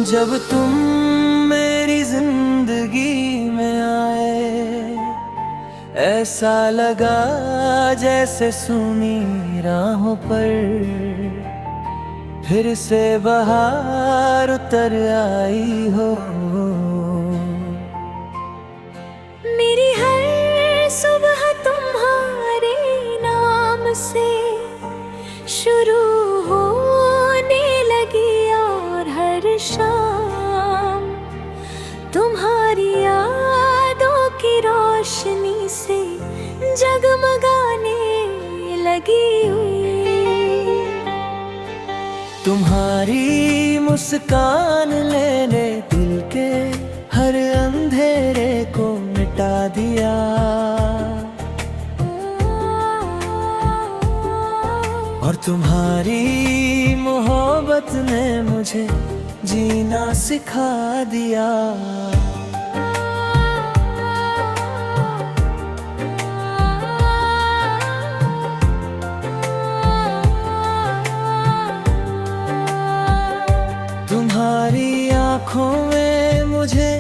जब तुम मेरी जिंदगी में आए, ऐसा लगा जैसे सूनी राहों पर फिर से बहार उतर आई हो। मेरी हर सुबह तुम्हारे नाम से शुरू होने लगी और हर शाम तुम्हारी यादों की रोशनी से जगमगाने लगी हुई। तुम्हारी मुस्कान लेने दिल के हर अंधेरे को मिटा दिया, और तुम्हारी मोहब्बत ने मुझे जीना सिखा दिया। तुम्हारी आँखों में मुझे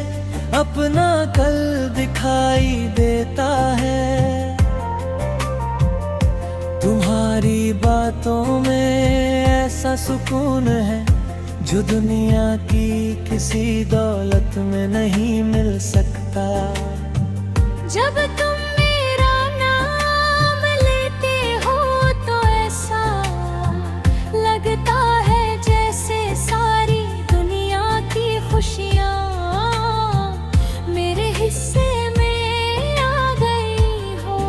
अपना कल दिखाई देता है, तुम्हारी बातों में ऐसा सुकून है जो दुनिया की किसी दौलत में नहीं मिल सकता। जब तुम मेरा नाम लेते हो तो ऐसा लगता है जैसे सारी दुनिया की खुशियाँ मेरे हिस्से में आ गई हो।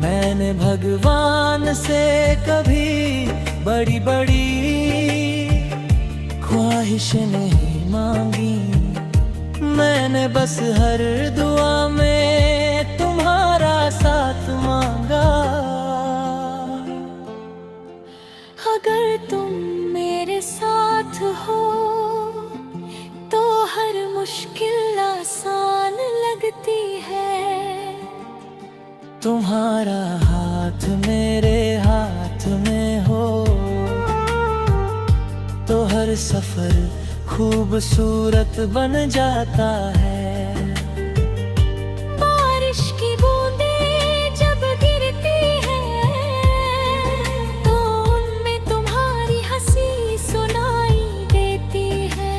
मैंने भगवान से कभी बड़ी बड़ी ख्वाहिश नहीं मांगी, मैंने बस हर दुआ में तुम्हारा साथ मांगा। अगर तुम मेरे साथ हो तो हर मुश्किल आसान लगती है। तुम्हारा हाथ मेरे हाथ में हो तो हर सफर खूबसूरत बन जाता है। बारिश की बूंदें जब गिरती हैं तो उनमें तुम्हारी हंसी सुनाई देती है।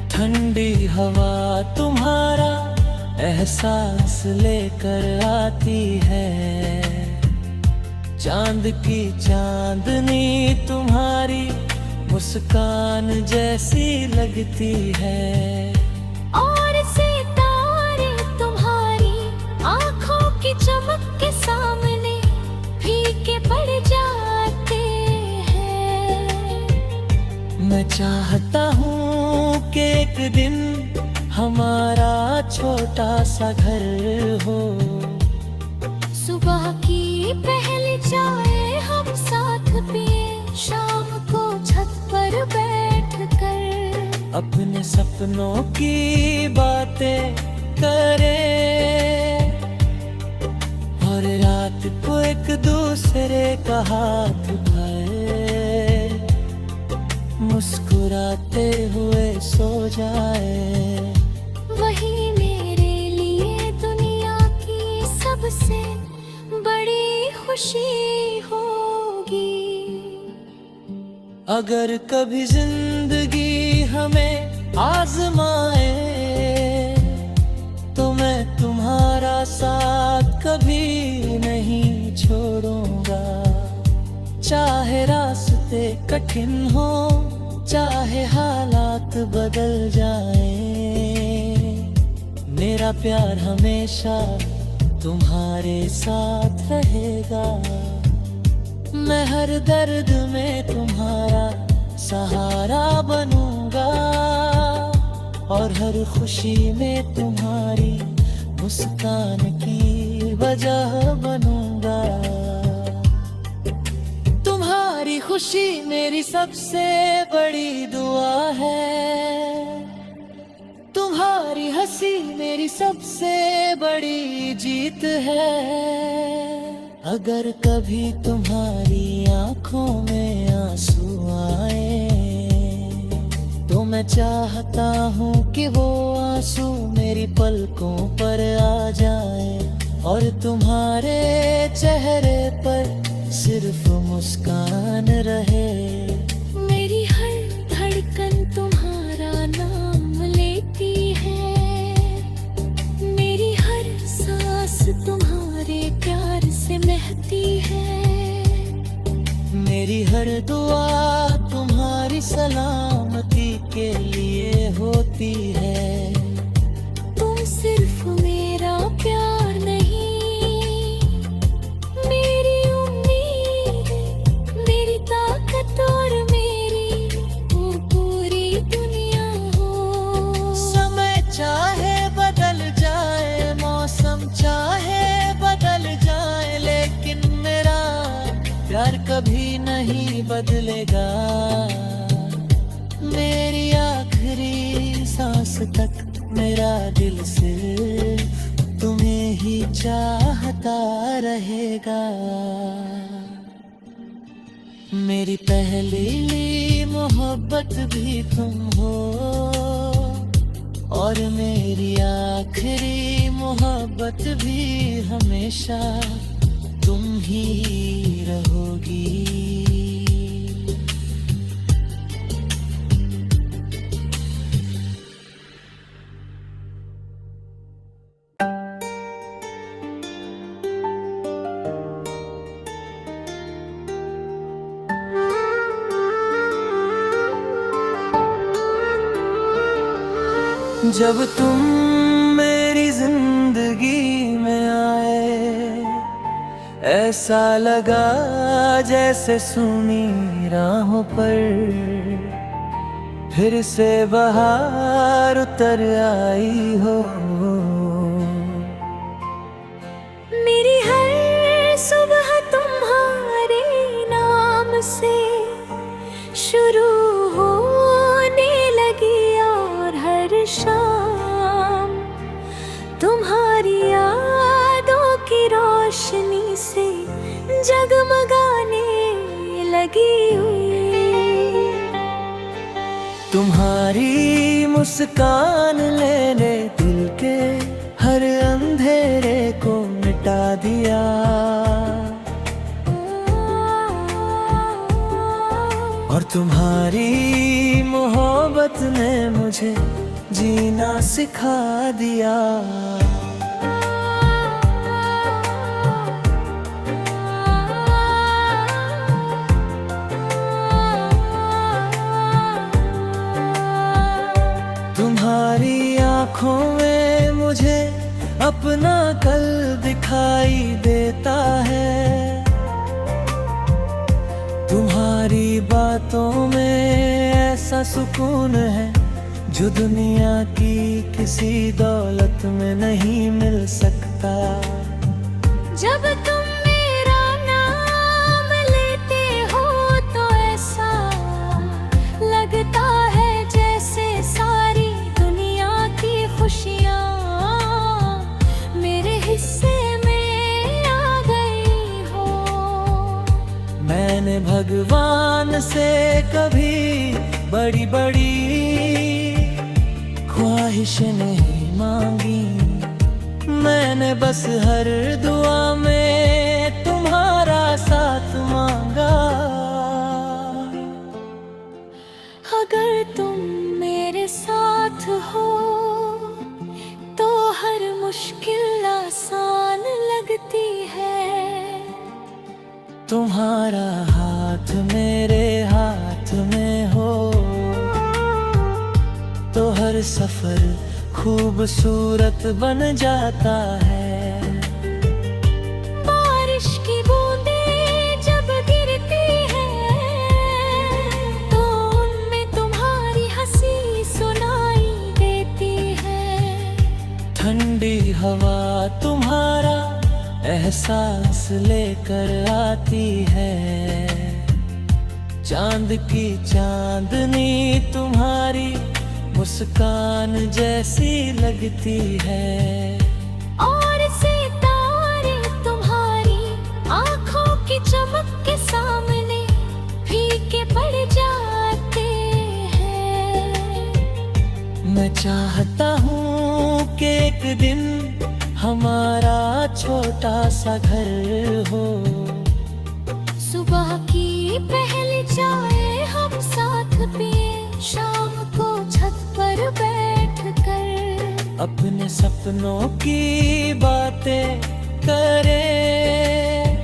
ठंडी हवा तुम्हारा एहसास लेकर आती है, चांद की चांदनी तुम्हारी मुस्कान जैसी लगती है। और सितारे तुम्हारी आँखों की चमक के सामने फीके पड़ जाते हैं। मैं चाहता हूँ कि एक दिन हमारा छोटा सा घर हो, सुबह की पहली चाय हम साथ पिए, शाम को छत पर बैठकर अपने सपनों की बातें करें, और रात को एक दूसरे का हाथ उठाए, मुस्कुराते हुए सो जाए। वही मेरे लिए दुनिया की सबसे बड़ी खुशी होगी। अगर कभी जिंदगी हमें आजमाए तो मैं तुम्हारा साथ कभी नहीं छोड़ूंगा। चाहे रास्ते कठिन हो, चाहे हालात बदल जाएं, मेरा प्यार हमेशा तुम्हारे साथ रहेगा। मैं हर दर्द में तुम्हारा सहारा बनूंगा, और हर खुशी में तुम्हारी मुस्कान की वजह बनूंगा। तुम्हारी खुशी मेरी सबसे बड़ी दुआ है, तुम्हारी हंसी मेरी सबसे बड़ी जीत है। अगर कभी तुम्हारी आंखों में आंसू आए मैं चाहता हूँ कि वो आंसू मेरी पलकों पर आ जाए और तुम्हारे चेहरे पर सिर्फ मुस्कान रहे। मेरी हर धड़कन तुम्हारा नाम लेती है, मेरी हर सांस तुम्हारे प्यार से महती है। मेरी हर दुआ तुम्हारी सलामती के लिए होती है। तुम सिर्फ मेरा प्यार नहीं, मेरी उम्मीद, मेरी ताकत और मेरी वो पूरी दुनिया हो। समय चाहे बदल जाए, मौसम चाहे बदल जाए, लेकिन मेरा प्यार कभी नहीं बदलेगा। मेरी आखिरी सांस तक मेरा दिल सिर्फ तुम्हें ही चाहता रहेगा। मेरी पहली मोहब्बत भी तुम हो और मेरी आखिरी मोहब्बत भी हमेशा तुम ही रहोगी। जब तुम मेरी जिंदगी में आए, ऐसा लगा जैसे सुनी राहों पर फिर से बहार उतर आई हो। मेरी हर सुबह तुम्हारे नाम से शुरू होने लगी और हर शाम तुम्हारी यादों की रोशनी से जगमगाने लगी हुई। तुम्हारी मुस्कान लेने दिल के हर अंधेरे को मिटा दिया और तुम्हारी मोहब्बत ने मुझे जीना सिखा दिया। तुम्हारी आँखों में मुझे अपना कल दिखाई देता है। तुम्हारी बातों में ऐसा सुकून है जो दुनिया की किसी दौलत में नहीं मिल सकता। जब तुम मेरा नाम लेते हो तो ऐसा लगता है जैसे सारी दुनिया की खुशियाँ मेरे हिस्से में आ गई हो। मैंने भगवान से कभी बड़ी बड़ी ख्वाहिश नहीं मांगी, मैंने बस हर दुआ में तुम्हारा साथ मांगा। अगर तुम मेरे साथ हो तो हर मुश्किल आसान लगती है। तुम्हारा हाथ मेरे हाथ में हो तो हर सफर खूबसूरत बन जाता है। बारिश की बूंदें जब गिरती हैं तो उनमें तुम्हारी हंसी सुनाई देती है। ठंडी हवा तुम्हारा एहसास लेकर आती है। चांद की चांदनी तुम्हारी मुस्कान जैसी लगती है। और सितारे तुम्हारी आँखों की चमक के सामने फीके पड़ जाते हैं। मैं चाहता हूँ कि एक दिन हमारा छोटा सा घर हो। सुबह की पहली चाय हम साथ पिए, शाम को छत पर बैठकर अपने सपनों की बातें करें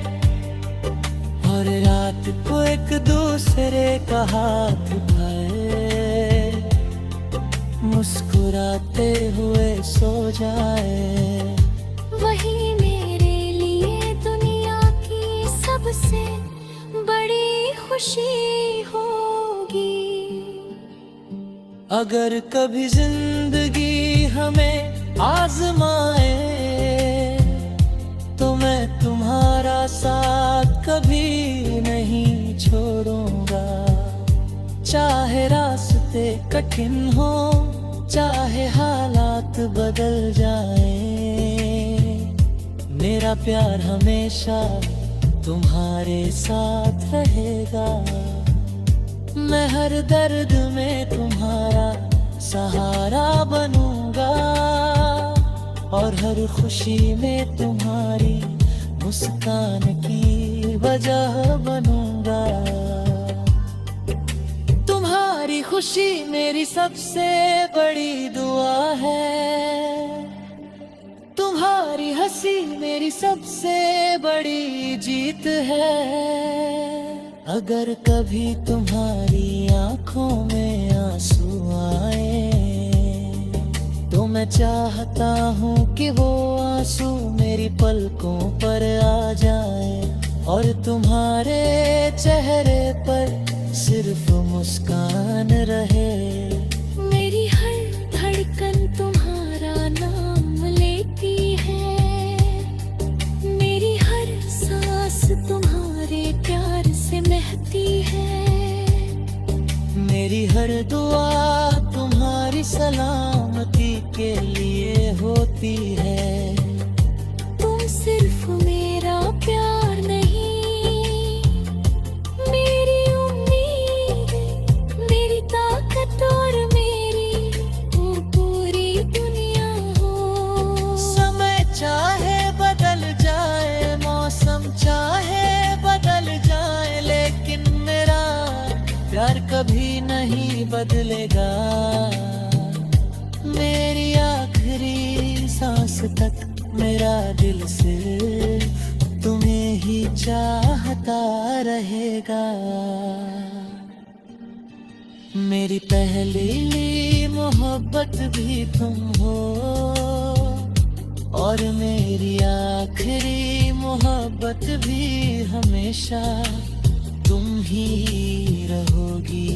और रात को एक दूसरे का हाथ उठाए, मुस्कुराते हुए सो जाए। वही मेरे लिए दुनिया की सबसे बड़ी खुशी होगी। अगर कभी जिंदगी हमें आजमाए तो मैं तुम्हारा साथ कभी नहीं छोड़ूंगा। चाहे रास्ते कठिन हो, चाहे हालात बदल जाए, मेरा प्यार हमेशा तुम्हारे साथ रहेगा। मैं हर दर्द में तुम्हारा सहारा बनूंगा और हर खुशी में तुम्हारी मुस्कान की वजह बनूंगा। तुम्हारी खुशी मेरी सबसे बड़ी दुआ है, तुम्हारी हंसी मेरी सबसे बड़ी जीत है। अगर कभी तुम्हारी आंखों में आंसू आए तो मैं चाहता हूँ कि वो आंसू मेरी पलकों पर आ जाए और तुम्हारे चेहरे पर सिर्फ मुस्कान रहे। मेरी हर धड़कन तुम्हारा नाम लेती है, मेरी हर सांस तुम्हारे प्यार से महती है। मेरी हर दुआ तुम्हारी सलामती के लिए होती है। तुम सिर्फ मेरा प्यार नहीं, मेरी उम्मीद, मेरी ताकत और मेरी वो पूरी दुनिया हो। समय चाहे बदल जाए, मौसम चाहे बदल जाए, लेकिन मेरा प्यार कभी नहीं बदलेगा। मेरी आखिरी सांस तक मेरा दिल सिर्फ तुम्हें ही चाहता रहेगा। मेरी पहली मोहब्बत भी तुम हो और मेरी आखिरी मोहब्बत भी हमेशा तुम ही रहोगी।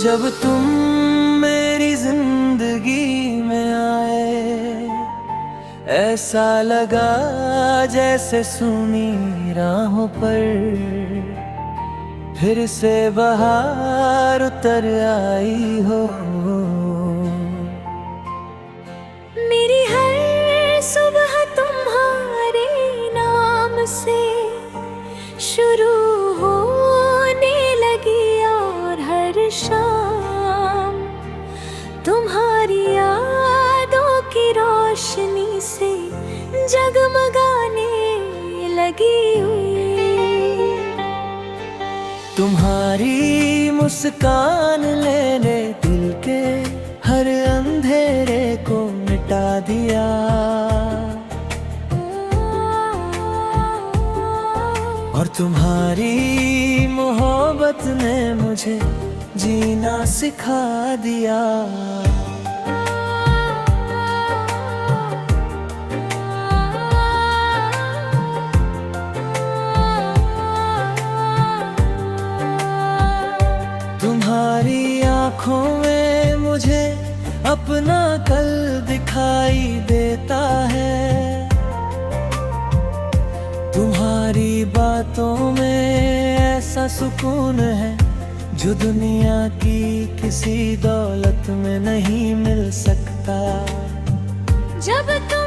जब तुम मेरी जिंदगी में आए, ऐसा लगा जैसे सूनी राहों पर फिर से बहार उतर आई हो। मेरी हर सुबह तुम्हारे नाम से शुरू होने लगी और हर शाम तुम्हारी यादों की रोशनी से जगमगाने लगी हुई। तुम्हारी मुस्कान लेने दिल के हर अंधेरे को मिटा दिया और तुम्हारी मोहब्बत ने मुझे जीना सिखा दिया। तुम्हारी आँखों में मुझे अपना कल दिखाई देता है, तुम्हारी बातों में ऐसा सुकून है जो दुनिया की किसी दौलत में नहीं मिल सकता। जब तुम